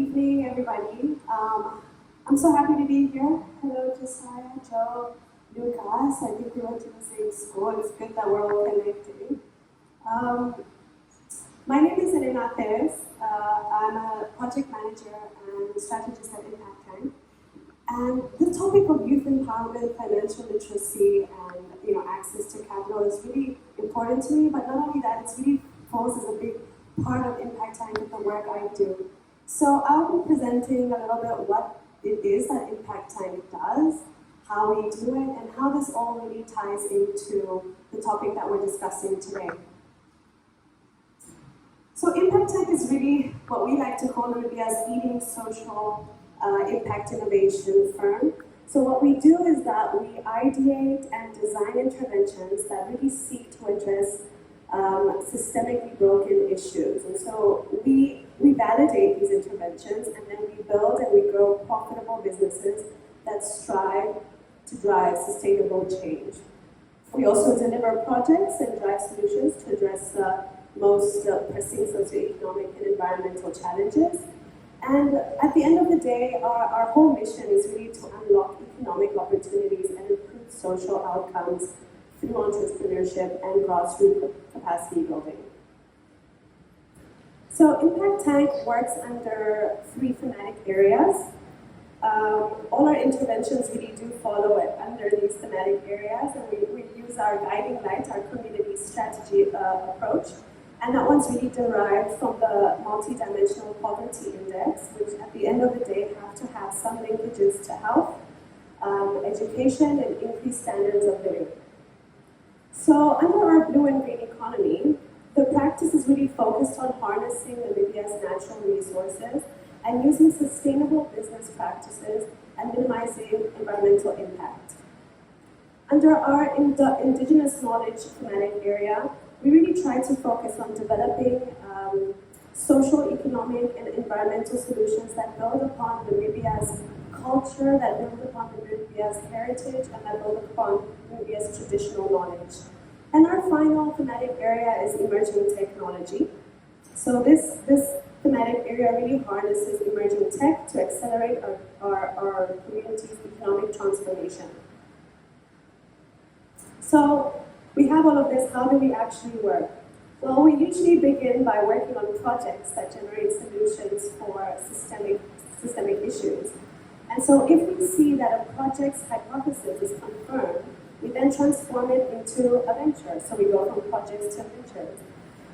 evening, everybody. I'm so happy to be here. Hello, Josiah, Joe, Lucas. I think we went to the same school. It's good that we're all connected. Um, my name is Elena Perez. I'm a project manager and strategist at Impact Tank. And the topic of youth empowerment, financial literacy, and access to capital is really important to me. But not only that, it's really falls as a big part of Impact Tank with the work I do. So I'll be presenting a little bit what it is that Impact Tank does, how we do it, and how this all really ties into the topic that we're discussing today. So Impact Tank is really what we like to call Namibia's leading social impact innovation firm. So what we do is that we ideate and design interventions that really seek to address systemically broken issues. And so we validate these interventions, and then we build and we grow profitable businesses that strive to drive sustainable change. We also deliver projects and drive solutions to address the most pressing socioeconomic and environmental challenges. And at the end of the day, our whole mission is really to unlock economic opportunities and improve social outcomes through entrepreneurship and grassroots capacity building. So Impact Tank works under 3 thematic areas. All our interventions really do follow it under these thematic areas, and we use our guiding light, our community strategy approach. And that one's really derived from the multi-dimensional poverty index, which at the end of the day have to have some linkages to health, education, and increased standards of living. So under our blue and green economy, the practice is really focused on harnessing Namibia's natural resources and using sustainable business practices and minimizing environmental impact. Under our indigenous knowledge thematic area, we really try to focus on developing social, economic, and environmental solutions that build upon Namibia's culture, that build upon Namibia's heritage, and that build upon Namibia's traditional knowledge. And our final thematic area is emerging technology. So this thematic area really harnesses emerging tech to accelerate our community's economic transformation. So we have all of this. How do we actually work? Well, we usually begin by working on projects that generate solutions for systemic issues. And so if we see that a project's hypothesis is confirmed, we then transform it into a venture. So we go from projects to ventures.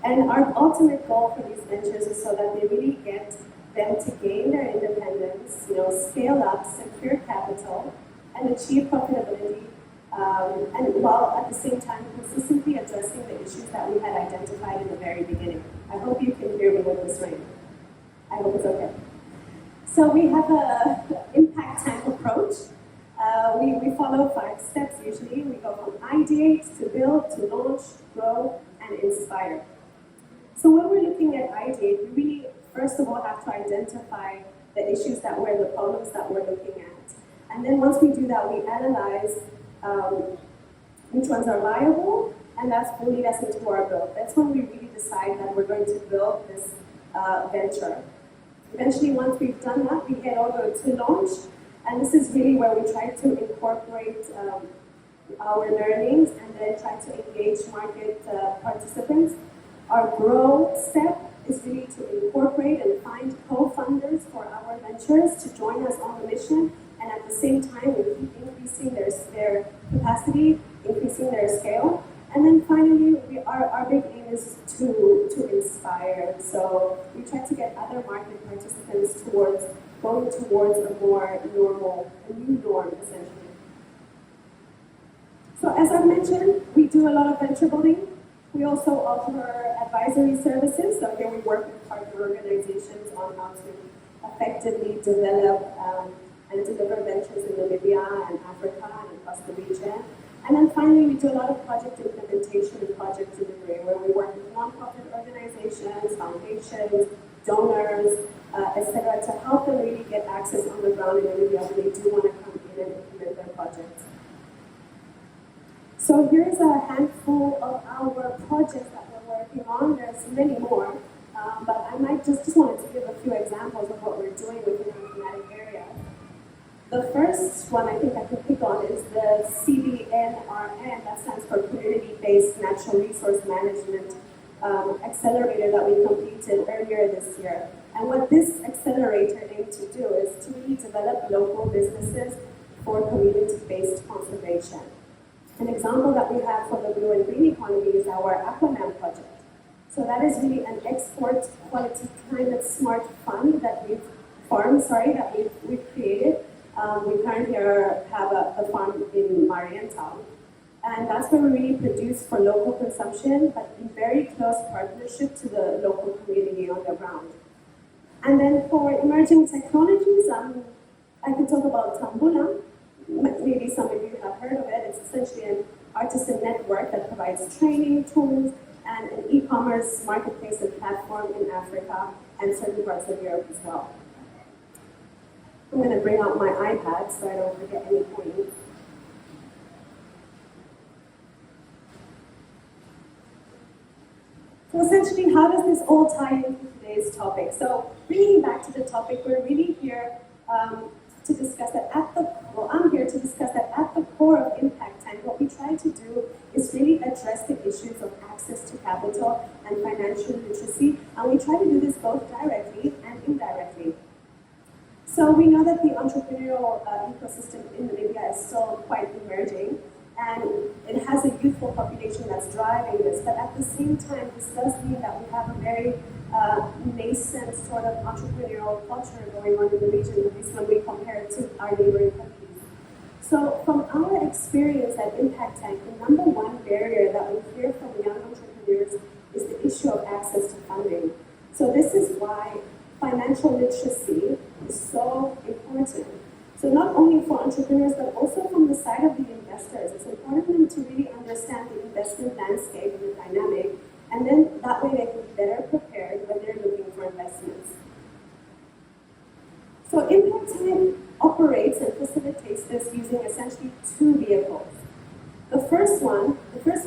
And our ultimate goal for these ventures is so that they really get them to gain their independence, scale up, secure capital, and achieve profitability, and while at the same time consistently addressing the issues that we had identified in the very beginning. I hope you can hear me with this rain. I hope it's okay. So we have an impact tank approach. We follow 5 steps usually. We go from ideate to build to launch, grow, and inspire. So when we're looking at ideate, we really first of all have to identify the issues the problems that we're looking at. And then once we do that, we analyze which ones are viable, and that's will lead us into our build. That's when we really decide that we're going to build this venture. Eventually, once we've done that, we head over to launch, and this is really where we try to incorporate our learnings and then try to engage market participants. Our grow step is really to incorporate and find co-funders for our ventures to join us on the mission, and at the same time, we keep increasing their capacity, increasing their scale. And then finally, our big aim is to inspire. So we try to get other market participants going towards a more normal, a new norm, essentially. So as I mentioned, we do a lot of venture building. We also offer advisory services. So here we work with partner organizations on how to effectively develop and deliver ventures in Namibia and Africa and across the region. And then finally, we do a lot of project implementation and project delivery, where we work with nonprofit organizations, foundations, donors, etc., to help them really get access on the ground in Namibia when they do want to come in and implement their projects. So here's a handful of our projects that we're working on. There's many more. but I might just wanted to give a few examples of what we're doing within our thematic area. The first one I think I can pick on is the CBNRN, that stands for Community-Based Natural Resource Management Accelerator that we completed earlier this year. And what this accelerator aims to do is to really develop local businesses for community-based conservation. An example that we have for the blue and green economy is our Aquaman project. So that is really an export quality climate smart fund that we've created. We currently have a farm in Marienthal. And that's where we really produce for local consumption, but in very close partnership to the local community on the ground. And then for emerging technologies, I can talk about Tambula. Maybe some of you have heard of it. It's essentially an artisan network that provides training, tools, and an e-commerce marketplace and platform in Africa and certain parts of Europe as well. I'm going to bring out my iPad so I don't forget any points. So essentially, how does this all tie into today's topic? So bringing back to the topic, we're really here to discuss that I'm here to discuss that at the core of Impact Tank, what we try to do is really address the issues of access to capital and financial literacy, and we try to do this both directly and indirectly. So we know that the entrepreneurial ecosystem in Namibia is still quite emerging, and it has a youthful population that's driving this, but at the same time, this does mean that we have a very nascent sort of entrepreneurial culture going on in the region, at least when we compare it to our neighboring countries. So from our experience at Impact Tank, the number one barrier that we hear from young entrepreneurs is the issue of access to funding. So this is why financial literacy is so important. So not only for entrepreneurs, but also from the side of the investors. It's important for them to really understand the investment landscape and the dynamic, and then that way they can be better prepared when they're looking for investments. So Impact Tank operates and facilitates this using essentially two vehicles. The first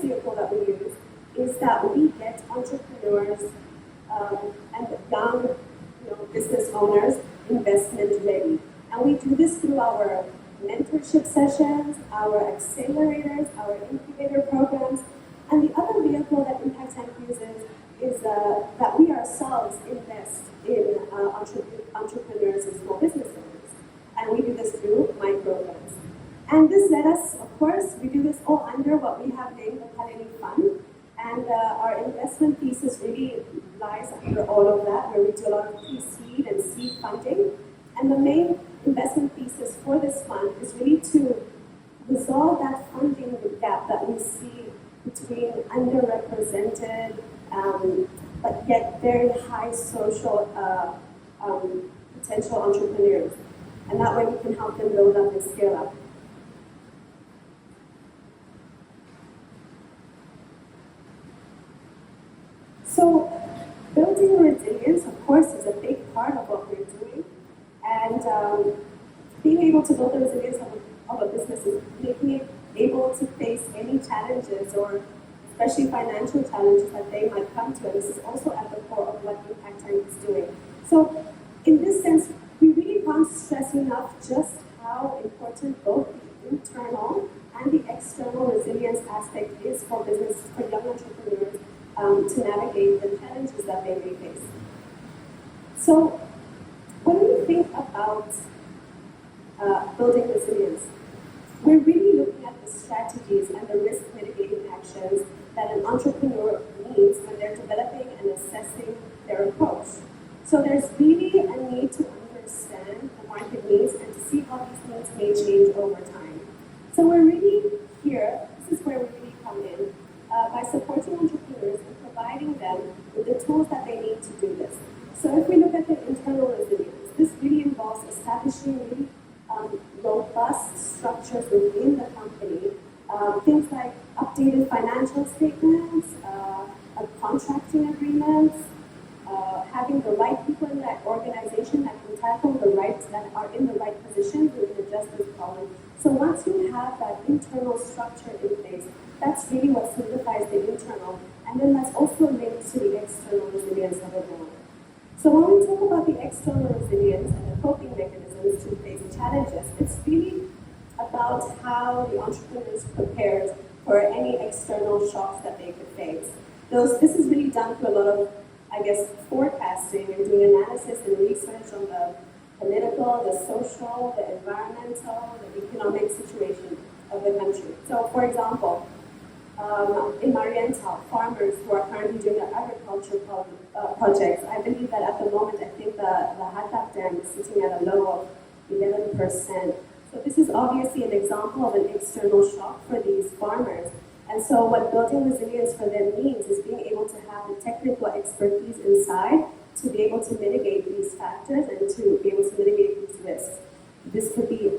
vehicle that we use is that we get entrepreneurs and young business owners investment ready. And we do this through our mentorship sessions, our accelerators, our incubator programs. And the other vehicle that Impact Tank uses is that we ourselves invest in entrepreneurs and small business owners. And we do this through microloans. And this led us, of course, we do this all under what we have named the Kaleni Fund. And our investment thesis really lies under all of that, where we do a lot of pre-seed and seed funding. And the main investment thesis for this fund is really to resolve that funding gap that we see between underrepresented, but yet very high social potential entrepreneurs. And that way we can help them build up and scale up. So building resilience, of course, is a big part of what we're doing. And being able to build the resilience of a business is making it able to face any challenges, or especially financial challenges that they might come to. And this is also at the core of what Impact Tank is doing. So in this sense, we really can't stress enough just how important both the internal and the external resilience aspect is for business, for young entrepreneurs to navigate the challenges that they may face. So when we think about building resilience, we're really looking at the strategies and the risk mitigating actions that an entrepreneur needs when they're developing and assessing their approach. So there's really a need to understand the market needs and to see how these needs may change over time. So we're really here, this is where we really come in, by supporting entrepreneurs and providing them with the tools that they need to do this. So if we look at the internal resilience, this really involves establishing really robust structures within the company, things like updated financial statements, contracting agreements, having the right people in that organization that can tackle the rights that are in the right position to address this problem. So once you have that internal structure in place, that's really what solidifies the internal, and then that's also linked to the external resilience of it all. So when we talk about the external resilience and the coping mechanisms to face challenges, it's really about how the entrepreneur is prepared for any external shocks that they could face. This is really done through a lot of, I guess, forecasting and doing analysis and research on the political, the social, the environmental, the economic situation of the country. So, for example, in Marienthal, farmers who are currently doing their agriculture projects, I believe that at the moment, I think the Hattap Dam is sitting at a low of 11%. So this is obviously an example of an external shock for these farmers. And so what building resilience for them means is being able to have the technical expertise inside to be able to mitigate these factors and to be able to mitigate these risks. This could be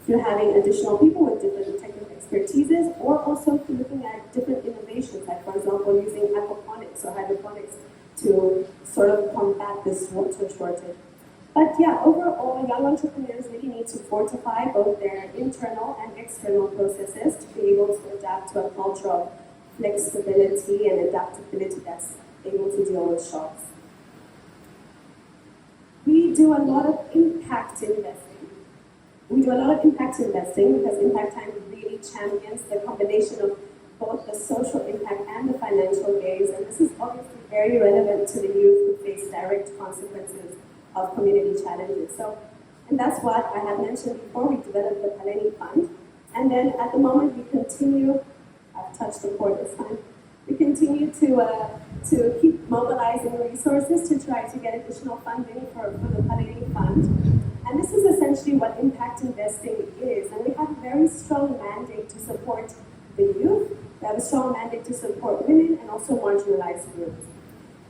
through having additional people with different technical expertises, or also through looking at different innovations, like for example using aquaponics or hydroponics to sort of combat this water shortage. But yeah, overall, young entrepreneurs really need to fortify both their internal and external processes to be able to adapt to a culture of flexibility and adaptability that's able to deal with shocks. We do a lot of impact investing. Because Impact Time really champions the combination of both the social impact and the financial gains, and this is obviously very relevant to the youth who face direct consequences of community challenges. So, and that's what I had mentioned before, we developed the Paleni Fund, and then at the moment we continue, I've touched the cord this time, we continue to keep mobilizing resources to try to get additional funding for the Paleni Fund. And this is essentially what impact investing is. And we have a very strong mandate to support the youth, we have a strong mandate to support women and also marginalized groups.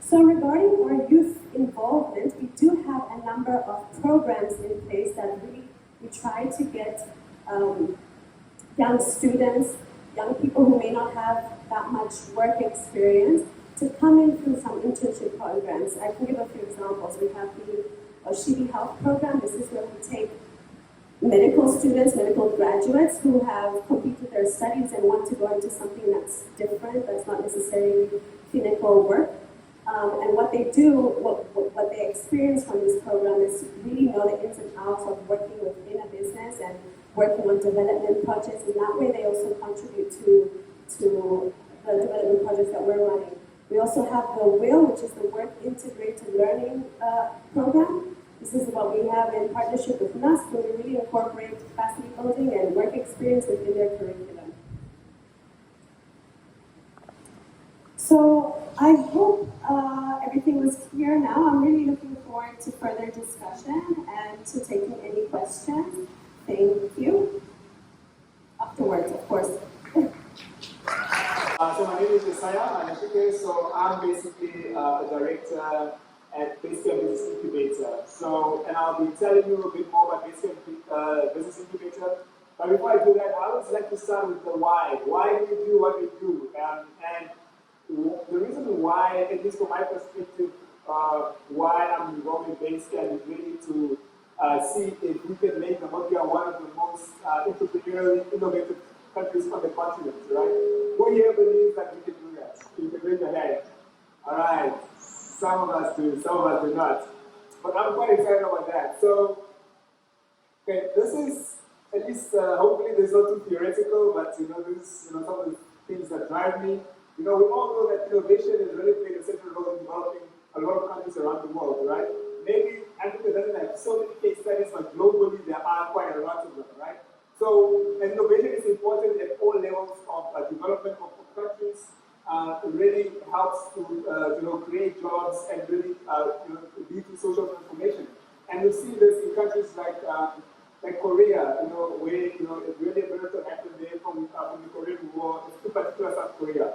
So regarding our youth involvement, we do have a number of programs in place that really we try to get young students, young people who may not have that much work experience to come in through some internship programs. I can give a few examples. We have the Oshibi Health Program. This is where we take medical students, medical graduates who have completed their studies and want to go into something that's different, that's not necessarily clinical work. And what they do, what they experience from this program is really know the ins and outs of working within a business and working on development projects. And that way they also contribute to the development projects that we're running. We also have the WIL, which is the Work Integrated Learning Program. This is what we have in partnership with NUST, where we really incorporate capacity building and work experience within their curriculum. So I hope everything was clear now. I'm really looking forward to further discussion and to taking any questions. Thank you. Afterwards, of course. So my name is Isaiah Anashike, so I'm basically a director at Basecamp Business Incubator. So, and I'll be telling you a bit more about Basecamp Business Incubator. But before I do that, I always like to start with the why. Why do we do what we do? And the reason why, at least from my perspective, why I'm involved in Basecamp is really to see if we can make Namibia one of the most entrepreneurially innovative countries on the continent, right? Who here believes that we can do that? You can raise your hand. All right. Some of us do, some of us do not. But I'm quite excited about that. So, okay, this is at least hopefully this is not too theoretical, but this is some of the things that drive me. We all know that innovation has really played a central role in developing a lot of countries around the world, right? Maybe Africa doesn't have so many case studies, but globally there are quite a lot of them, right? So innovation is important at all levels of development of countries. It really helps to create jobs and really lead to social transformation. And we see this in countries like Korea, where really a miracle happened there from the Korean War, in particular South Korea.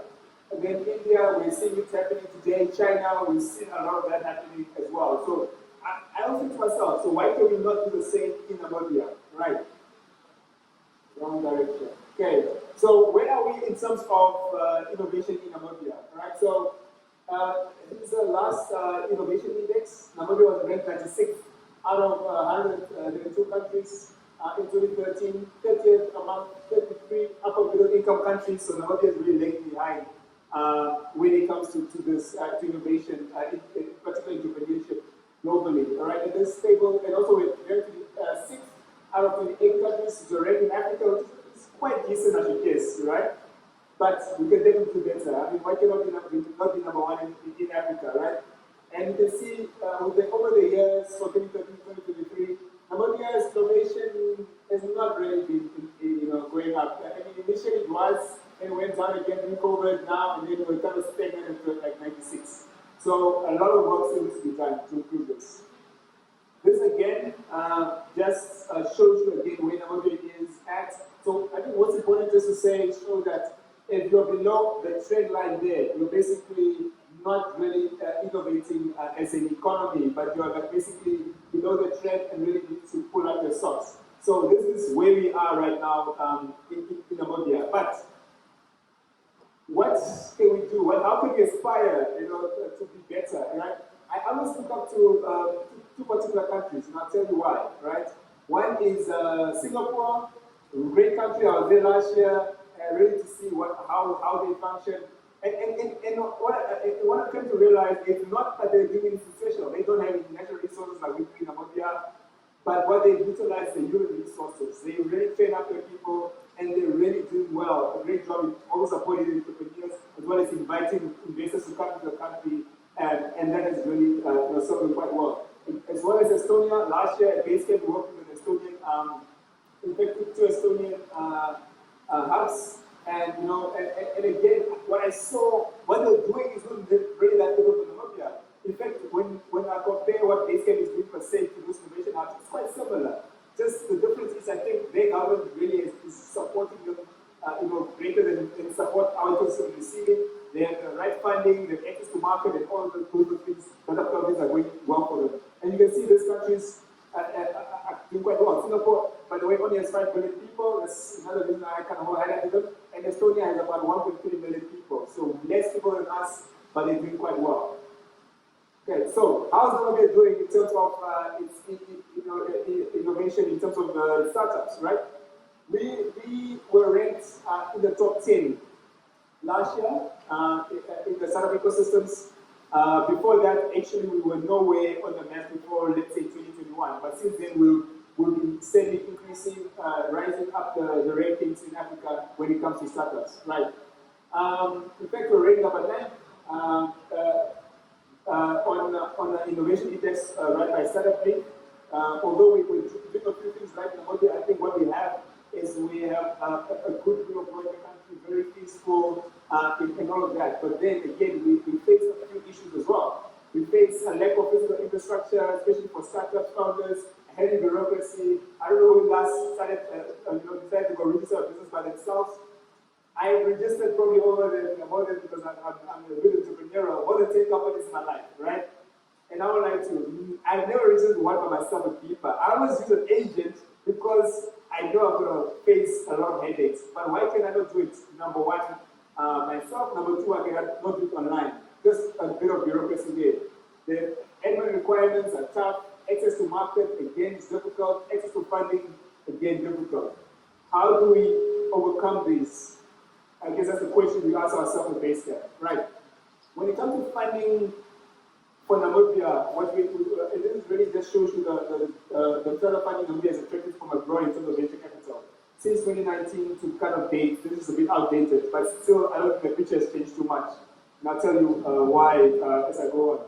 And then India, we're seeing it happening today. China, we've seen a lot of that happening as well. So I also think to myself, so why can we not do the same in Namibia, right? Wrong direction. Okay, so where are we in terms of innovation in Namibia, right? So this is the last innovation index. Namibia was ranked 96th out of 132 countries in 2013, 30th among 33 upper middle income countries. So Namibia is really lagging behind when it comes to this to innovation, particularly entrepreneurship. globally, all right? And this table, and also we're going to 6 out of 28 countries is already in Africa, which is quite decent as you guess, right? But we can definitely do better. I mean, why cannot we not be number one in Africa, right? And you can see over the years, for 2013, 2023, Namibia's innovation has not really been going up. I mean, initially it was, and went down again during COVID now, and then we're kind of stagnant at like 96. So a lot of work still needs to be done to improve this. This again just shows you again where Namibia is at. So I think what's important just to say is show that if you're below the trend line there, you're basically not really innovating as an economy, but you're like basically below the trend and really need to pull out your socks. So this is where we are right now in Namibia. But what can we do? How can we aspire, to be better? Right? I always look up to two particular countries, and I'll tell you why. Right? One is Singapore, a great country. I was there last year, ready to see how they function. And what I came to realize is not that they're doing anything special. They don't have any natural resources like we do in Namibia, but what they utilize the human resources. They really train up their people, and they're really doing well. A great job in also supporting entrepreneurs, as well as inviting investors to come to the country, and that has really served them quite well. As well as Estonia, last year at Basecamp, we worked with an Estonian, in fact, 2 Estonian hubs. And and again, what I saw, what they're doing is not really that different from Namibia. In fact, when I compare what Basecamp is doing per se to those innovation hubs, it's quite similar. Just the difference is, I think their government really is supporting them, greater than support our ecosystem receiving. They have the right funding, they have access to market, and all of those things. But of course, things are going well for them. And you can see these countries are doing quite well. Singapore, by the way, only has 5 million people. That's another reason I kind of highlighted them. And Estonia has about 1.3 million people. So less people than us, but they're doing quite well. Okay, so how's Namibia doing in terms of its innovation, in terms of startups, right? We were ranked in the top 10 last year in the startup ecosystems. Before that, actually, we were nowhere on the map before, let's say, 2021. But since then, we'll be steadily increasing, rising up the rankings in Africa when it comes to startups, right? In fact, we're ranked number 9 on the innovation index run by Startup Link. Although we're doing a few things right in Namibia, I think what we have is we have a good way of running the country, very peaceful, and all of that. But then again, we face a few issues as well. We face a lack of physical infrastructure, especially for startup founders, heavy bureaucracy. I don't know who last decided to go register a business by themselves. I registered probably more than because I'm a good entrepreneur, more than 10 companies in my life, right? And I would like to, I've never registered one by myself with people. I always use an agent because I know I'm going to face a lot of headaches. But why can I not do it, number one, myself? Number two, I cannot do it online. Just a bit of bureaucracy there. The admin requirements are tough. Access to market, again, is difficult. Access to funding, again, difficult. How do we overcome this? I guess that's the question we ask ourselves at Basecamp, right? When it comes to funding for Namibia, this really just shows you the federal funding Namibia is attractive from abroad in terms of venture capital. Since 2019 to kind of date, this is a bit outdated, but still, I don't think the picture has changed too much. And I'll tell you why as I go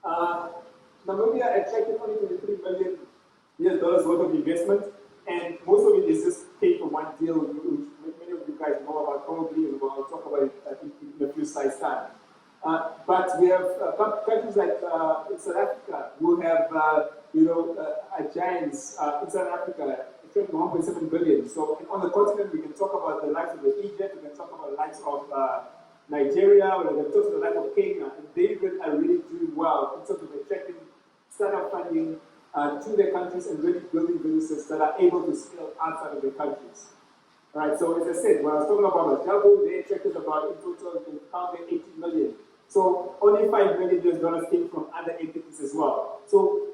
on. Namibia attracted only $23 million worth of investment, and most of it is just paid for one deal, which many of you guys know about probably, and I'll talk about it in a few slides' time. But we have countries like South Africa who have, giants in South Africa, attracting 1.7 billion. So on the continent, we can talk about the likes of Egypt, we can talk about the likes of Nigeria, we can talk about the likes of Kenya, and they are really doing well in terms of attracting startup funding to their countries and really building businesses that are able to scale outside of their countries. All right, so as I said, when I was talking about Jago, they attracted about, in total, they counted 18 million. So only $5 million came from other entities as well. So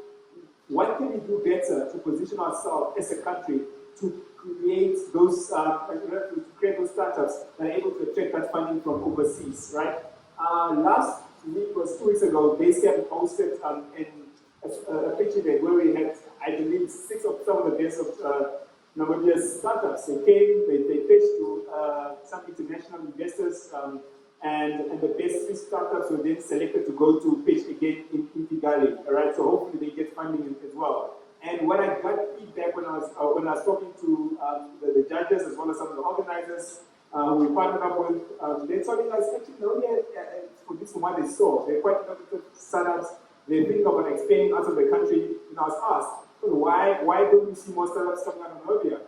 what can we do better to position ourselves as a country to create those, startups that are able to attract that funding from overseas, right? Last week was 2 weeks ago, Basecamp hosted in a pitch event where we had, I believe, six of some of the best of Namibia's startups. They came, they pitched to some international investors, and the best three startups were then selected to go to pitch again in Kigali. All right, so hopefully they get funding as well. And when I got feedback when I was talking to the judges as well as some of the organizers we partnered up with, they told me, actually, no, for this one they saw, they're quite innovative startups. They think about expanding out of the country. And I was asked, why don't we see more startups coming out of Namibia?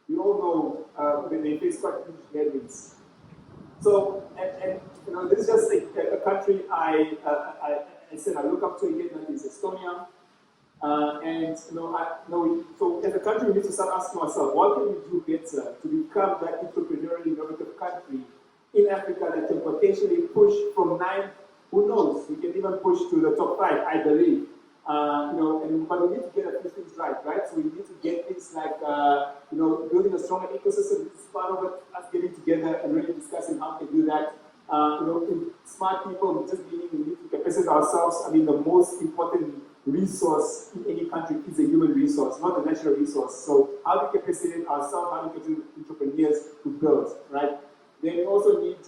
We all know they face quite huge headwinds. So, and this is just a country I said I look up to again, that is Estonia. So as a country, we need to start asking ourselves, what can we do better to become that entrepreneurial, innovative country in Africa that can potentially push from 9, who knows, we can even push to the top 5, I believe. But we need to get a few things right? So we need to get things like, building a stronger ecosystem. This is part of it, us getting together and really discussing how we can do that. Smart people, just meaning we need to capacitate ourselves. I mean, the most important resource in any country is a human resource, not a natural resource. So how do we capacitate ourselves, how do we capacitate entrepreneurs to build, right? Then you also need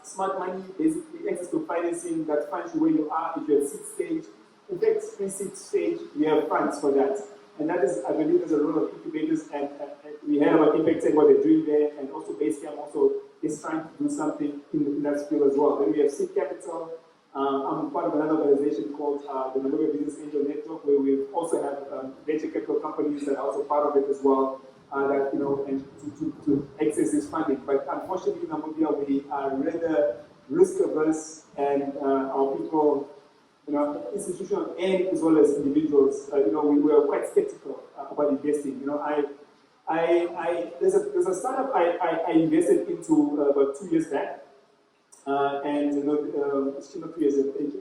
smart money, basically access to financing that funds you where you are. If you're at seed stage, in fact, pre-seed stage, we have funds for that. And that is, I believe, there's a role of incubators, and we heard about Impact Tech, what they're doing there, and also Basecamp also is trying to do something in that field as well. Then we have seed capital. I'm part of another organization called the Namibia Business Angel Network, where we also have venture capital companies that are also part of it as well, and to access this funding. But unfortunately, in Namibia, we are rather risk averse, and our people, institutional and as well as individuals, we are quite skeptical about investing. There's a startup I invested into about 2 years back. It's not 2 years,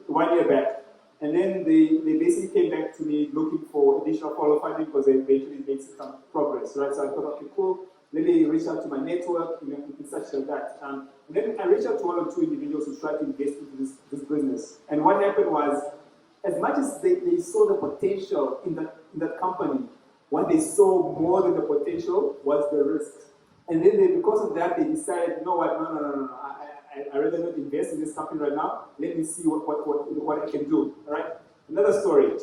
1 year back. And then they basically came back to me looking for additional follow funding because they eventually made some progress, right? So I thought, okay, cool. Let me reach out to my network, and such like that. And then I reached out to 1 or 2 individuals who tried to invest into this business. And what happened was, as much as they saw the potential in that company, what they saw more than the potential was the risk. And then because of that, they decided, you know what, no. I rather not invest in this company right now. Let me see what I can do. All right. Another story.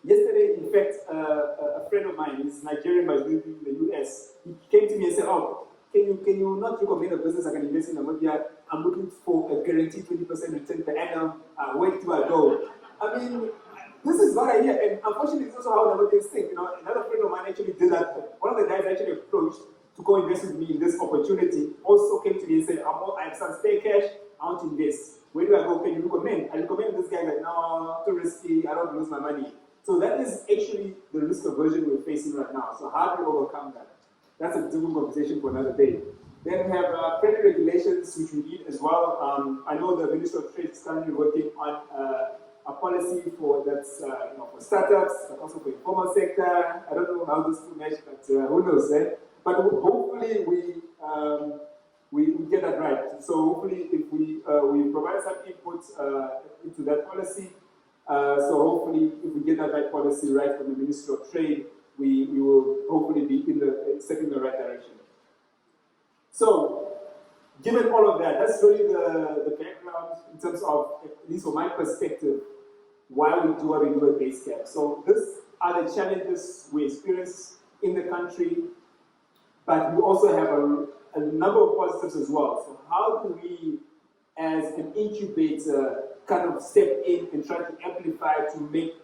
Yesterday, in fact, a friend of mine, he's Nigerian but living in the US. He came to me and said, "Oh, can you not recommend a business I can invest in Namibia? I'm looking for a guaranteed 20% return per annum. Where do I go?" I mean, this is what I hear, and unfortunately, it's also how Namibians think. Another friend of mine actually did that. One of the guys actually approached to go invest with me in this opportunity, also came to me and said, I have some spare cash, I want to invest. Where do I go? Can you recommend? I recommend this guy that, no, too risky, I don't lose my money. So that is actually the risk aversion we're facing right now. So how do we overcome that? That's a different conversation for another day. Then we have credit regulations, which we need as well. I know the Ministry of Trade is currently working on a policy for that's for startups, but also for the informal sector. I don't know how those two mesh, but who knows, eh? But hopefully we get that right. So hopefully if we provide some input into that policy, so hopefully if we get that right policy right from the Ministry of Trade, we will hopefully be stepping in the right direction. So given all of that, that's really the background in terms of, at least from my perspective, why we do what we do at Basecamp. So these are the challenges we experience in the country, but we also have a number of positives as well. So how do we, as an incubator, kind of step in and try to amplify to make,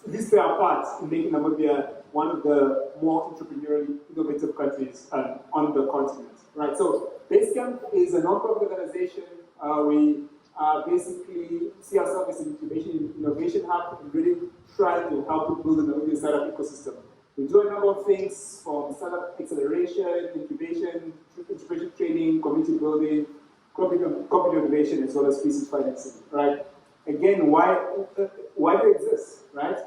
at least play our part in making Namibia one of the more entrepreneurially innovative countries on the continent, right? So Basecamp is a non-profit organization. We basically see ourselves as an innovation hub and really try to help to build the Namibian startup ecosystem. We do a number of things from startup acceleration, incubation training, community building, corporate innovation, as well as species financing, right? Again, why do we exist, right?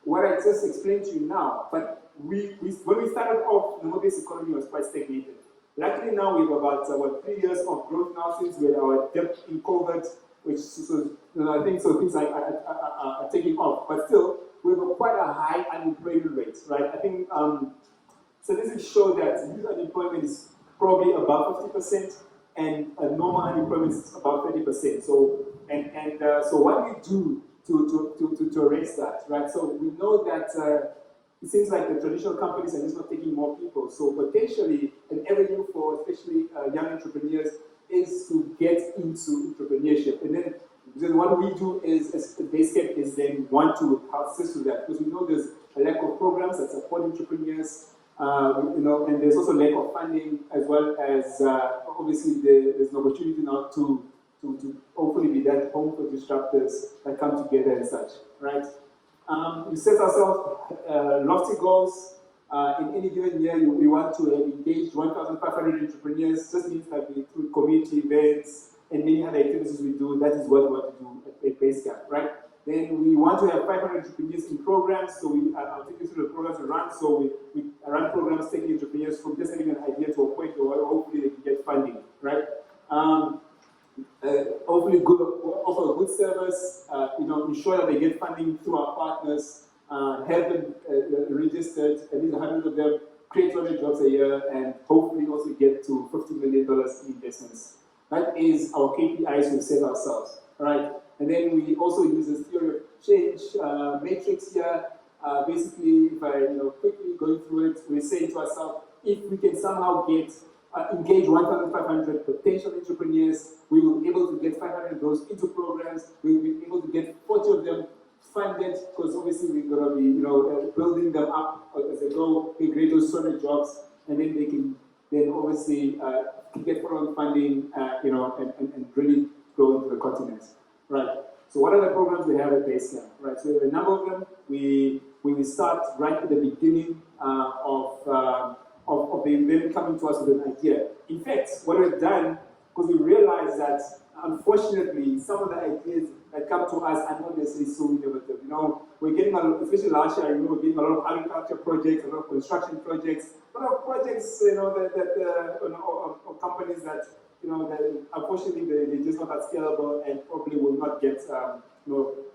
What I just explained to you now, but when we started off, Namibia's economy was quite stagnated. Luckily now we have about 3 years of growth now since we had our dip in COVID, which so, I think so things are taking off, but still we have quite a high unemployment rate, right? I think statistics show that youth unemployment is probably above 50%, and normal unemployment is about 30%. So so what do we do to arrest that, right? So we know that it seems like the traditional companies are just not taking more people. So potentially an avenue for especially young entrepreneurs is to get into entrepreneurship. And then what we do is, as Basecamp, is then want to assist with that, because we know there's a lack of programs that support entrepreneurs, and there's also lack of funding, as well as obviously there's an opportunity now to hopefully be that home for disruptors that come together and such, right? We set ourselves lofty goals. In any given year, we want to have engaged 1,500 entrepreneurs. Just means that we through community events and many other activities we do. That is what we want to do at Basecamp, right? Then we want to have 500 entrepreneurs in programs. So I'll take you through the programs we run. So we run programs taking entrepreneurs from just having an idea to a point where hopefully they can get funding, right? Hopefully offer a good service, ensure that they get funding through our partners, have them registered, at least 100 of them, create 200 jobs a year, and hopefully also get to $50 million in investments. That is our KPIs we set ourselves, right? And then we also use this theory of change matrix here. Basically, if I quickly going through it, we say to ourselves, if we can somehow engage 1,500 potential entrepreneurs, we will be able to get 500 of those into programs. We will be able to get 40 of them funded, because obviously we're going to be building them up as they go. We create those 200 jobs, and then they can then obviously get follow-on funding, and really grow into the continent. Right. So what are the programs we have at Basecamp? Right. So we have a number of them. We start right at the beginning of the event coming to us with an idea. In fact, what we've done, because we realized that unfortunately some of the ideas that come to us are not necessarily so innovative. We're getting especially last year, we're getting a lot of agriculture projects, a lot of construction projects, a lot of projects, of companies that that unfortunately they're just not as scalable and probably will not get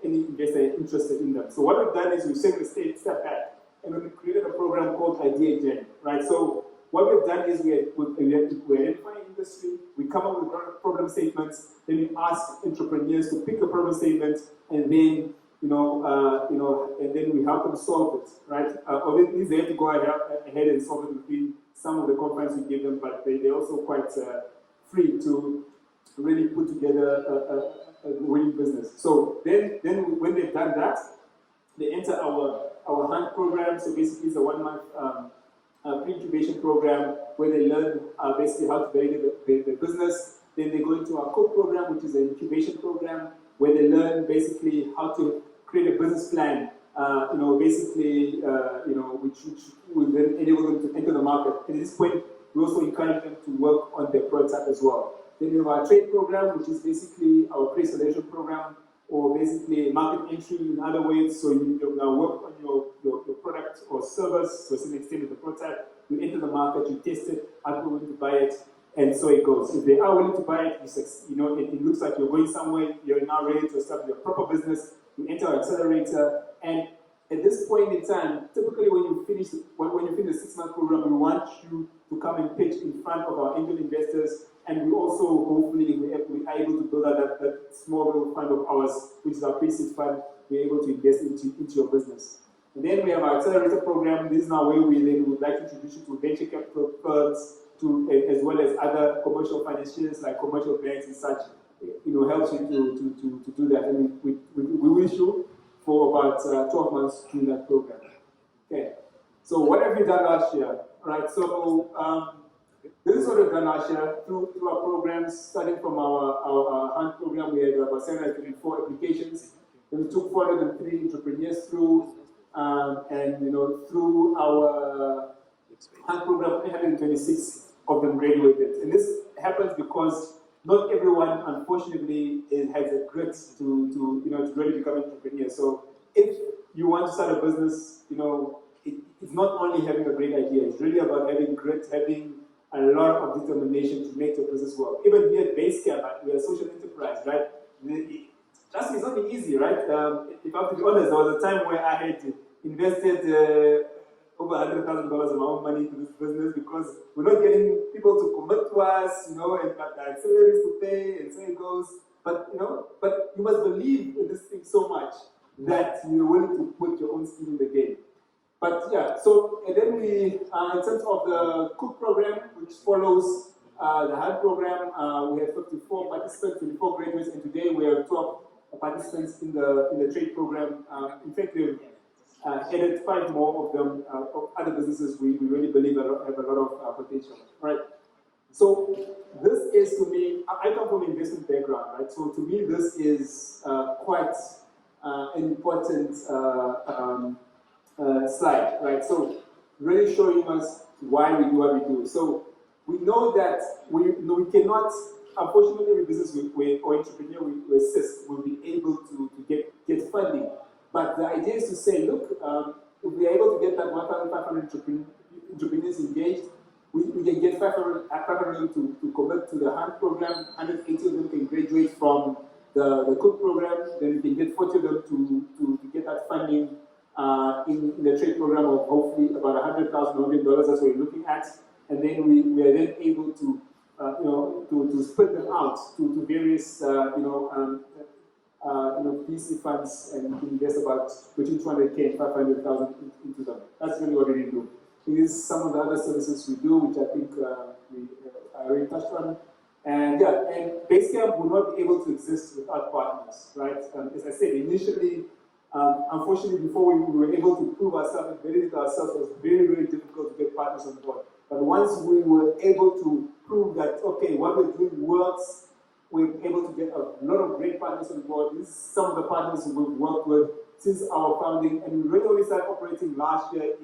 any investor interested in them. So what we've done is we've taken a step back and we've created a program called Idea Gen, right? So what we've done is we identify industry, we come up with problem statements, then we ask entrepreneurs to pick a problem statement, and then and then we help them solve it, right? Or at least they have to go ahead and solve it within some of the confines we give them, but they're also quite free to really put together a winning business. So then when they've done that, they enter our hunt program. So basically it's a 1-month pre-incubation program where they learn basically how to validate the business. Then they go into our core program, which is an incubation program, where they learn basically how to create a business plan, which will then enable them to enter the market. At this point, we also encourage them to work on their prototype as well. Then we have our trade program, which is basically our pre-selection program, or basically market entry in other ways. So you now work on your product or service to a certain extent with the prototype. You enter the market, you test it, are people willing to buy it, and so it goes. If they are willing to buy it, it looks like you're going somewhere, you're now ready to establish your proper business, you enter our accelerator, and at this point in time, typically when you finish the 6-month program, we want you to come and pitch in front of our angel investors, and we also hopefully we are able to build out that small little fund of ours, which is our pre-seed fund, we're able to invest into your business. And then we have our accelerator program. This is now where we then would like to introduce you to venture capital firms, as well as other commercial financiers like commercial banks and such. Helps you to do that, and we wish you for about 12 months through that program. Okay, so what have we done last year? All right, so this is what we've done last year through our programs. Starting from our hunt program, we had about 734 applications. Then we took 403 entrepreneurs through, through our hunt program, 326 of them graduated. And this happens because not everyone, unfortunately, has a grit to really become an entrepreneur. So if you want to start a business, it's not only having a great idea, it's really about having grit, having a lot of determination to make your business work. Even here at Basecamp, we are a social enterprise, right? trust me, it's not been easy, right? If I have to be honest, there was a time where I had invested over $100,000 of my own money into this business because we're not getting people to commit to us, and got salaries to pay, and so it goes. But you must believe in this thing so much that you're willing to put your own skin in the game. But yeah, so and then we, in terms of the Cook program, which follows the HUD program, we have 54 participants, 24 graduates, and today we have 12 participants in the trade program. In fact, we've added 5 more of them, of other businesses we really believe have a lot of potential. Right? So this is, to me, I come from an investment background, right? So to me, this is quite an important slide, right? So really showing us why we do what we do. So we know that we cannot, unfortunately, with business or entrepreneur we assist, will be able to get funding. But the idea is to say, look, if we are able to get that 1,500 entrepreneurs engaged, we can get 500 to commit to the HUD program, 180 of them can graduate from the Cook program, then we can get 40 of them to get that funding in the trade program of hopefully about $100,000 that's what we're looking at, and then we are then able to to split them out to various VC funds and invest about between 200K and 500,000 into them. That's really what we do. Here's some of the other services we do, which I think I already touched on. And yeah, and Basecamp will not be able to exist without partners, right? As I said, initially, unfortunately, before we were able to prove ourselves and validate ourselves, it was very, very difficult to get partners on board. But once we were able to prove that, okay, what we're doing works, we're able to get a lot of great partners on board. This is some of the partners we've worked with since our founding, and we really only started operating last year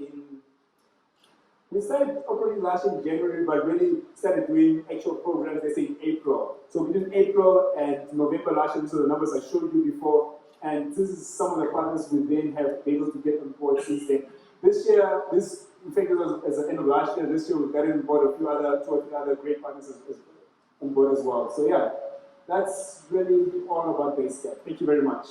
we started operating last year in January, but really started doing actual programs, let's say in April. So between April and November last year, these are the numbers I showed you before, and this is some of the partners we then have been able to get on board since then. This year, in fact, it was at the end of last year, this year we've gotten on board two or three other great partners on board as well. So yeah, that's really all about Basecamp. Thank you very much.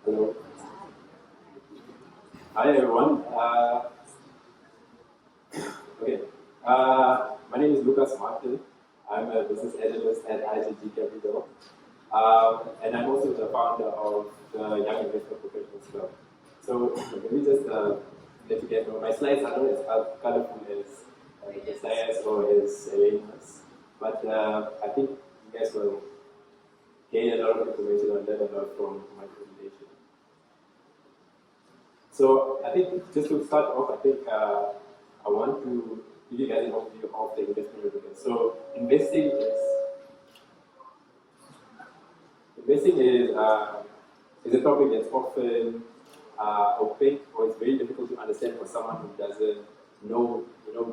Hello. Hi everyone. My name is Lucas Martin. I'm a business analyst at IGG Capital, and I'm also the founder of the Young Investor Professionals Club. So let me just let you get know. My slides are not as colorful as Isaiah's or as Elena's, but I think you guys will gain a lot of information and learn a lot from my presentation. So I think just to start off, I think I want to give you guys an overview of the investment return. So investing is a topic that's often opaque or it's very difficult to understand for someone who doesn't know,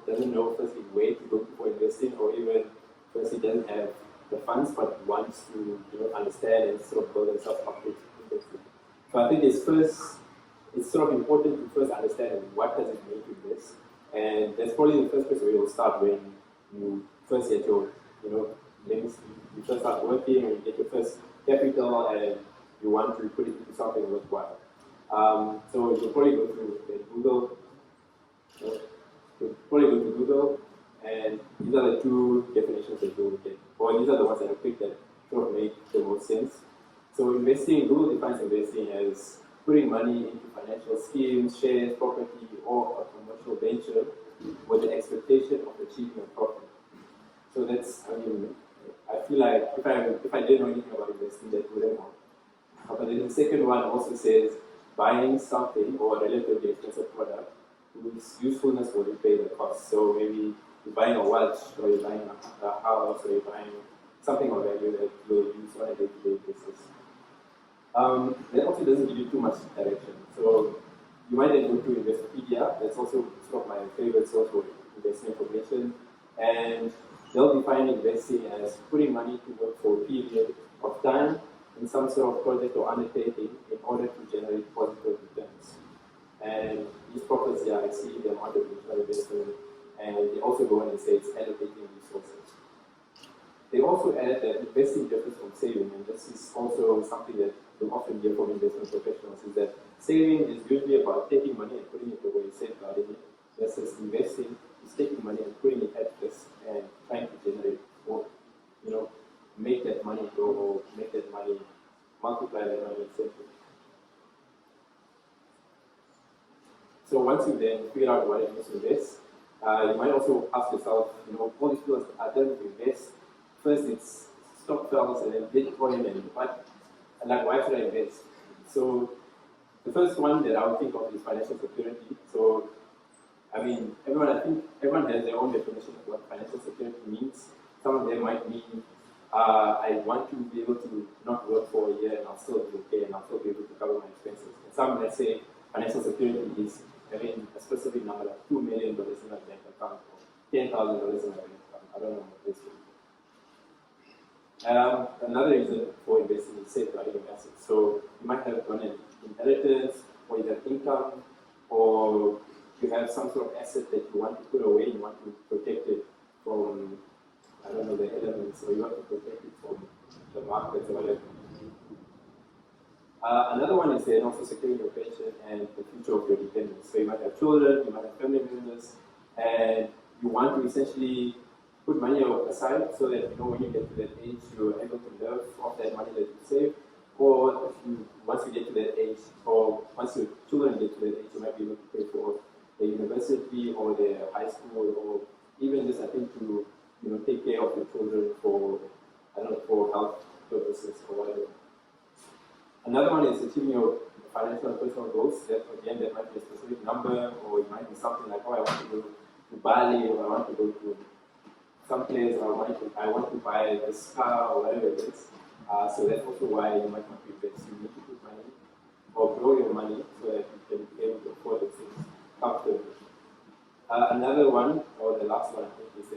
doesn't know firstly where to go for investing, or even firstly doesn't have the funds but wants to understand and sort of build themselves up to investing. So I think it's sort of important to first understand what does it mean to invest, and that's probably the first place where you'll start when you first get your things. You first start working and you get your first capital and you want to put it into something worthwhile. So you'll probably go to Google. You'll probably go to Google, and these are the two definitions that you'll get, or these are the ones that I picked that sort of make the most sense. So Google defines investing as putting money into financial schemes, shares, property, or a commercial venture with the expectation of achieving a profit. So that's, I feel like if I didn't know anything about investing, that wouldn't help. But then the second one also says buying something or a relatively expensive product whose usefulness will repay the cost. So maybe you're buying a watch, or you're buying a house, or you're buying something of value that you'll use on a day-to-day basis. That also doesn't give you too much direction. So you might then go to Investopedia. That's also sort of my favorite source for investment information. And they'll define investing as putting money to work for a period of time in some sort of project or undertaking in order to generate positive returns. And these profits, I see them under mutual investment. And they also go on and say it's allocating resources. They also add that investing differs from saving, and this is also something that you often hear from investment professionals, is that saving is usually about taking money and putting it away, safeguarding it, versus investing is taking money and putting it at risk and trying to generate or, make that money grow or make that money, multiply that money safely. So once you then figure out what it is to invest, you might also ask yourself, all these people are telling you to invest. First, it's stock fells and then Bitcoin and why should I invest? So the first one that I would think of is financial security. So I think everyone has their own definition of what financial security means. Some of them might mean I want to be able to not work for a year and I'll still be okay and I'll still be able to cover my expenses. And some might say financial security is having a specific number, like $2 million in my bank account or $10,000 in my bank account. I don't know what this is. Another reason for investing is safeguarding your assets. So you might have an inheritance, or you have income, or you have some sort of asset that you want to put away, you want to protect it from, the elements, or you want to protect it from the markets or whatever. Another one is then also securing your pension and the future of your dependents. So you might have children, you might have family members, and you want to essentially put money aside so that when you get to that age, you're able to live off that money that you save. Or once you get to that age, or once your children get to that age, you might be able to pay for their university or their high school, or even just to take care of your children for health purposes or whatever. Another one is achieving your financial and personal goals. That might be a specific number, or it might be something like, I want to go to Bali, or I want to go to someplace, or I want to buy this car, or whatever it is. So that's also why you might not be invest. You need to put money or grow your money so that you can be able to afford those things comfortably. Another one, or the last one, I think, is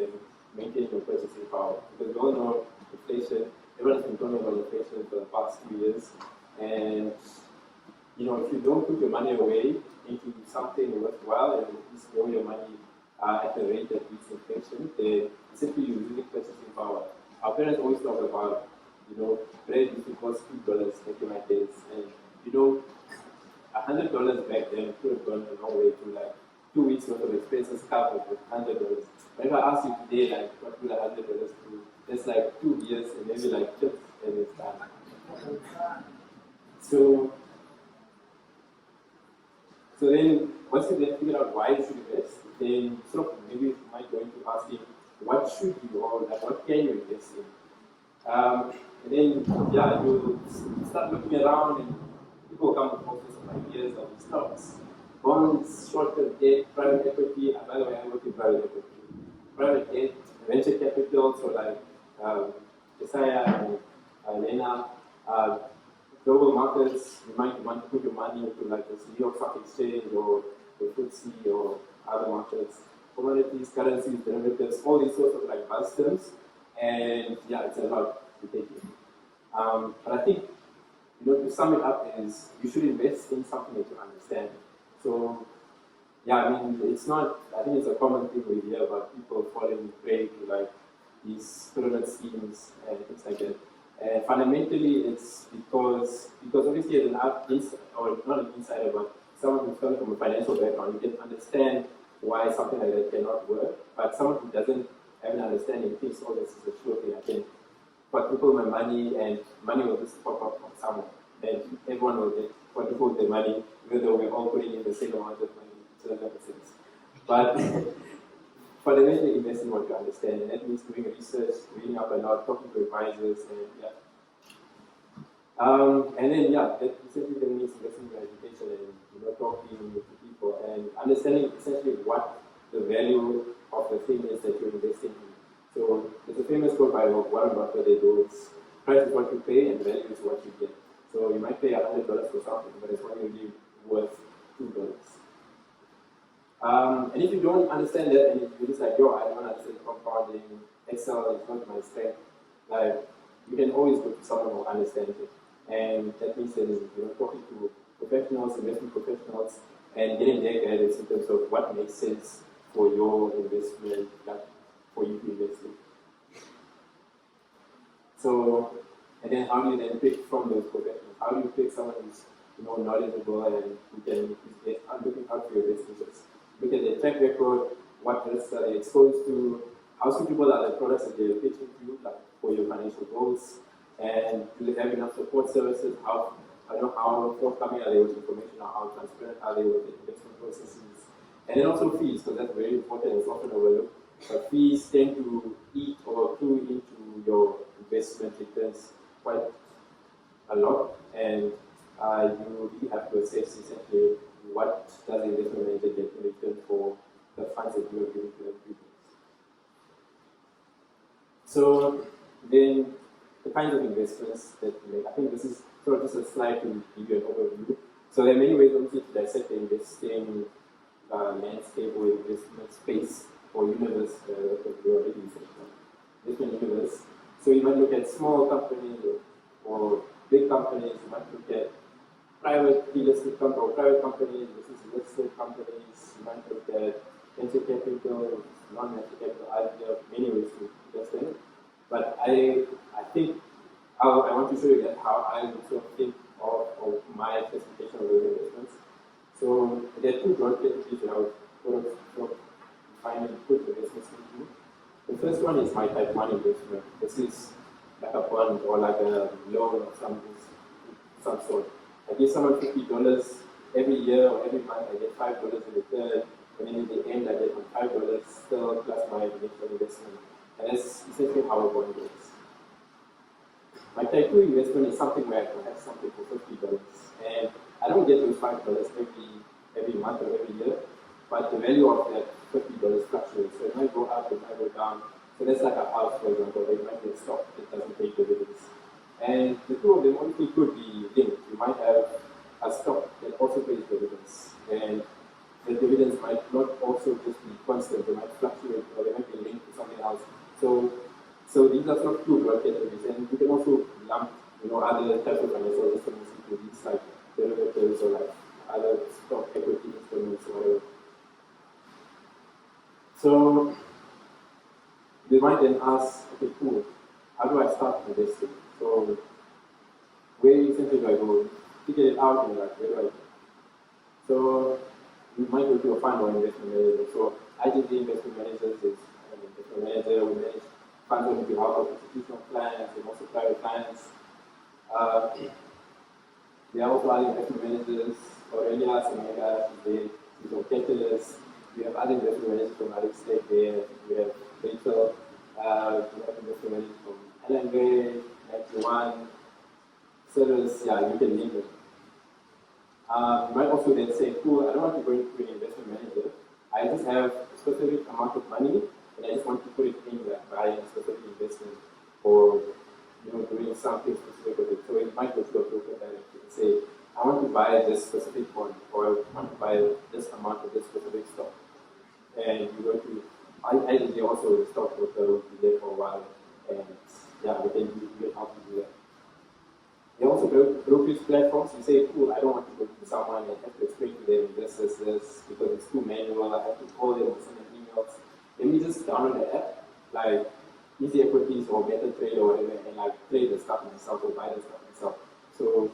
maintaining your purchasing power. Because we all know inflation, everyone's been talking about inflation for the past few years. And if you don't put your money away into something worthwhile and at least grow your money at the rate that beats inflation, then simply you're losing purchasing power. Our parents always talk about, bread used to cost $2 back in my days, and $100 back then could have gone a long way to 2 weeks worth of expenses covered with $100. But if I ask you today, what would $100 do? It's 2 years and maybe chips and it's done. So then, once you then figure out why you should invest, then maybe you might go into asking, what should you, or what can you invest in? And then, you start looking around and people come with all sorts of ideas of stocks, bonds, short-term debt, private equity. By the way, I work in private equity. Private debt, venture capital, so Josiah and Lena. global markets, you might want to put your money into like this New York Stock Exchange or the FTSE or other markets, commodities, currencies, derivatives, all these sorts of like buzz terms. And yeah, it's a lot to take in. But I think, to sum it up is you should invest in something that you understand. So yeah, I mean, it's not, I think it's a common thing we hear about people falling prey to like these pyramid schemes and things like that. And fundamentally, it's because obviously as an or not an insider, but someone who's coming from a financial background, you can understand why something like that cannot work. But someone who doesn't have an understanding thinks, oh, this is a sure thing. I can quadruple my money and money will just pop up from somewhere. And everyone will get quadruple their money, even though we're all putting in the same amount of money. So that makes sense. But fundamentally invest in what you understand, and that means doing research, reading up a lot, talking to advisors, and yeah. And then yeah, that essentially then means investing in education and talking to people and understanding essentially what the value of the thing is that you're investing in. So there's a famous quote by Warren Buffett that goes, price is what you pay and value is what you get. So you might pay $100 for something, but it's only worth $2. And if you don't understand that and you're just like, yo, I don't understand compounding, Excel is not my strength, like, you can always go to someone who understands it. And that means that talking to professionals, investment professionals, and getting their guidance in terms of what makes sense for your investment, like, for you to invest in. So, and then how do you then pick from those professionals? How do you pick someone who's knowledgeable and who can looking out for your best interests? Look at their track record, what risks are they exposed to, how suitable are the products that they're pitching to you, like for your financial goals, and do they have enough support services? How forthcoming are they with information, or how transparent are they with the investment processes? And then also fees, because that's very important, it's often overlooked. But fees tend to eat or chew into your investment returns quite a lot, and you really have to assess essentially what does the investment manager get in return for the funds that you are giving to them. So then the kinds of investments that you make, I think this is sort of just a slide to give you an overview. So there are many ways obviously to dissect the investing landscape or investment space or universe that we already different universe. So you might look at small companies or big companies, you might look at privately listed companies or private companies versus listed companies, you might look at venture capital, non-venture capital. There are many ways to invest in it. But I think I want to show you that how I would sort of think of my classification of those investments. So there are two broad categories that I would sort of finally put investments into. The first one is my type 1 investment. This is like a bond or like a loan of some sort. I give someone $50 every year or every month, I get $5 in return, and then in the end I get my $5 still plus my initial investment. And that's essentially how a bond works. My type 2 investment is something where I can have something for $50. And I don't get those $5 every month or every year, but the value of that $50 fluctuates. So it might go up, it might go down. So that's like a house, for example, or it might be a stock that doesn't pay dividends. And the two of them obviously could be linked. You might have a stock that also pays dividends. And the dividends might not also just be constant, they might fluctuate or they might be linked to something else. So these are sort of two broad categories. And you can also lump other types of financial instruments into these, like derivatives or like other stock equity instruments or whatever. So you might then ask, okay, cool, how do I start investing? So where essentially do I go? Figure it out and like, where do I go? So you might go to a fund or investment manager. So IGG Investment Managers is an investment manager who manage funds on behalf of institutional clients and also private clients. There are also other investment managers, Aurelia, Samega, these are Catalyst. We have other investment managers from Alex State there. We have Rachel. We have investment managers from LNV, 91, Service, yeah, you can name it. You might also then say, cool, I don't want to go into an investment manager. I just have a specific amount of money and I just want to put it in like buying a specific investment or doing something specific with it. So it might go to a broker directly and say, I want to buy this specific bond, or I want to buy this amount of this specific stock. And you're going to, ideally also the stock broker will be there for a while, and yeah, but then you can help you do that. They also brokerage platforms. You say, cool, I don't want to go to someone and have to explain to them this, because it's too manual. I have to call them and send them emails. Let me just download the app, like Easy Equities or Better Trade or whatever, and like trade the stuff myself or buy the stuff myself. So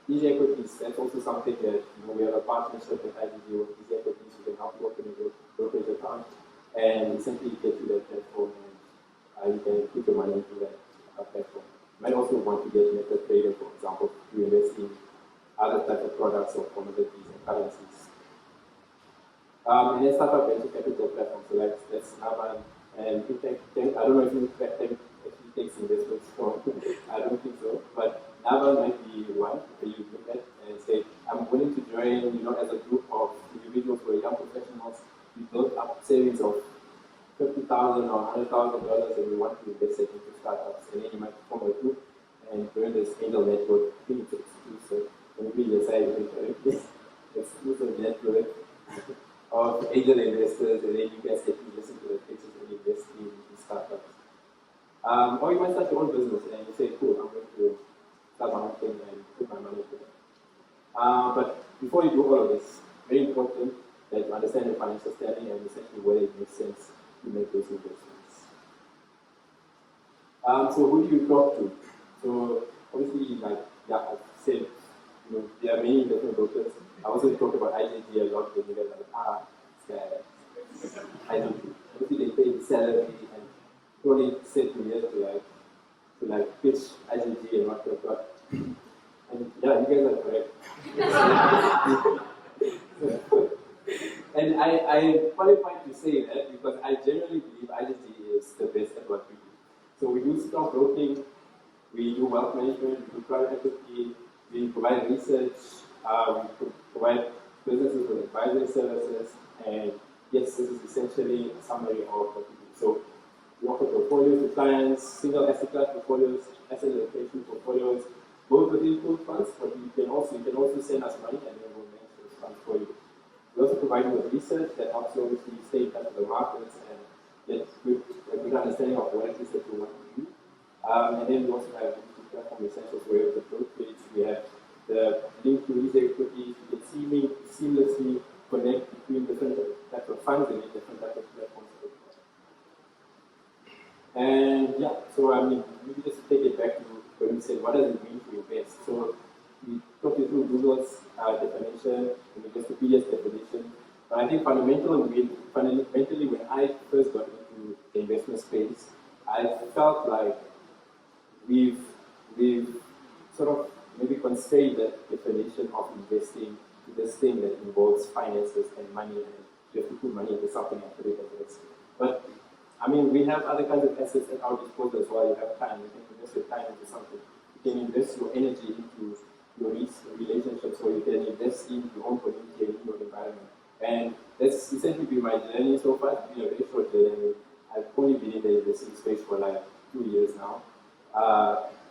Easy Equities, that's also something that we have a partnership with IDG with Easy Equities. We can help you open a brokerage account and simply get to that platform, and you can put your money into that platform. You might also want to get Meta Trader, for example, to invest in other types of products or commodities and currencies. And then start up venture capital platforms, so like that's Navan and Fintech. I don't know if Fintech actually takes investments from, I don't think so, but Navan might be one that you look at and say, I'm willing to join, as a group of individuals who are young professionals. We build up savings of $50,000 or $100,000 and we want to invest it into startups. And then you might form a group and join this angel network. I think it's exclusive. Maybe you say exclusive network of angel investors, and then you guys get to listen to the pitches and invest in startups. Or you might start your own business and you say, cool, I'm going to start my own thing and put my money into it. But before you do all of this, very important that you understand your financial standing and essentially whether it makes sense to make those investments. So who do you talk to? So obviously, I've said, there are many different brokers. I also talk about IJG a lot, when you guys are like, it's IJG. Obviously, they pay the salary and probably sent me here to pitch IJG and what. And yeah, you guys are correct. And I qualified to say that because I generally believe IJG is the best at what we do. So we do stock broking, we do wealth management, we do private equity, we provide research, we provide businesses with advisory services, and yes, this is essentially a summary of what we do. So we offer portfolios to clients, single asset class portfolios, asset allocation portfolios, both within pool funds, but you can also send us money and then we'll manage those funds for you. We also provide you with research that helps you obviously stay in touch with the markets and get a good understanding of what it is that you want to do. And then we also have the platform essentials where we have the brokerage, we have the link to Easy Equities, you can seamlessly connect between different types of funds and different types of platforms. And yeah, so maybe just to take it back to when we said, what does it mean to invest? So we talked you through Google's definition, and Wikipedia's definition. But I think fundamentally, when I first got into the investment space, I felt like we've sort of maybe constrained the definition of investing to this thing that involves finances and money, and you have to put money into something and put it at risk. But we have other kinds of assets at our disposal as well. You have time, you can invest your time into something. You can invest your energy into your relationships, or you can invest in your own community and in your environment. And that's essentially been my journey so far. It's been a very short journey. I've only been in the investing space for like 2 years now.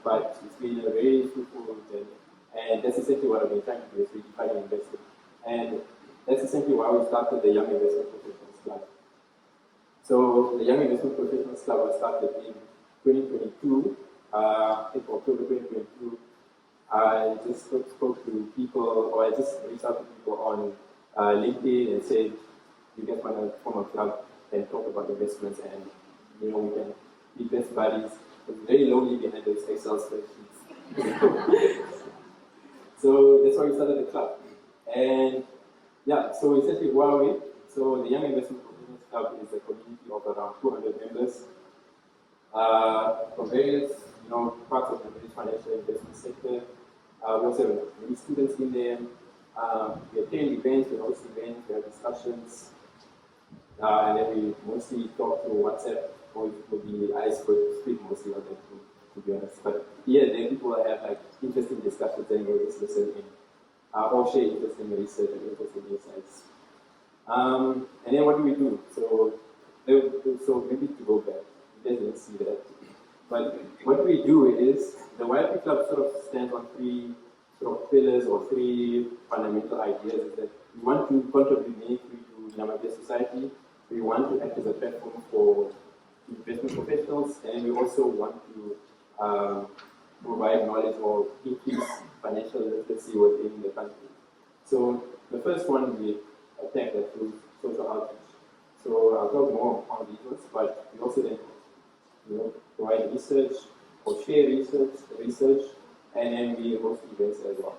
But it's been a very fruitful journey. And that's essentially what I've been trying to do, is redefine investing. And that's essentially why we started the Young Investment Professionals Club. So the Young Investment Professionals Club was started in 2022, in October 2022. I just spoke to people, or I just reached out to people on LinkedIn and said, you guys want to form a club and talk about investments, and we can be best buddies. It's very lonely behind those Excel spreadsheets. So that's why we started the club. And yeah, so essentially who are we? So the Young Investment Professionals Club is a community of around 200 members from various parts of the British financial investment sector. We also have many students in there. We attend events, we host events, we have discussions, and then we mostly talk through WhatsApp, or it would be I speak mostly on that, to be honest. But yeah, then people have like interesting discussions and we'll just listen in, or share interesting research and interesting insights. And then what do we do? So maybe to go back, you guys didn't see that. But what we do is, the YP Club sort of stands on three sort of pillars or three fundamental ideas. Is that we want to contribute meaningfully to Namibia society. We want to act as a platform for investment professionals, and we also want to provide knowledge or increase financial literacy within the country. So the first one we attack that through social outreach. So I'll talk more on these ones, but we also then provide research or share research, and then we host events as well.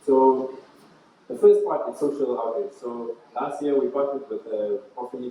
So the first part is social outreach. So last year we partnered with the orphanage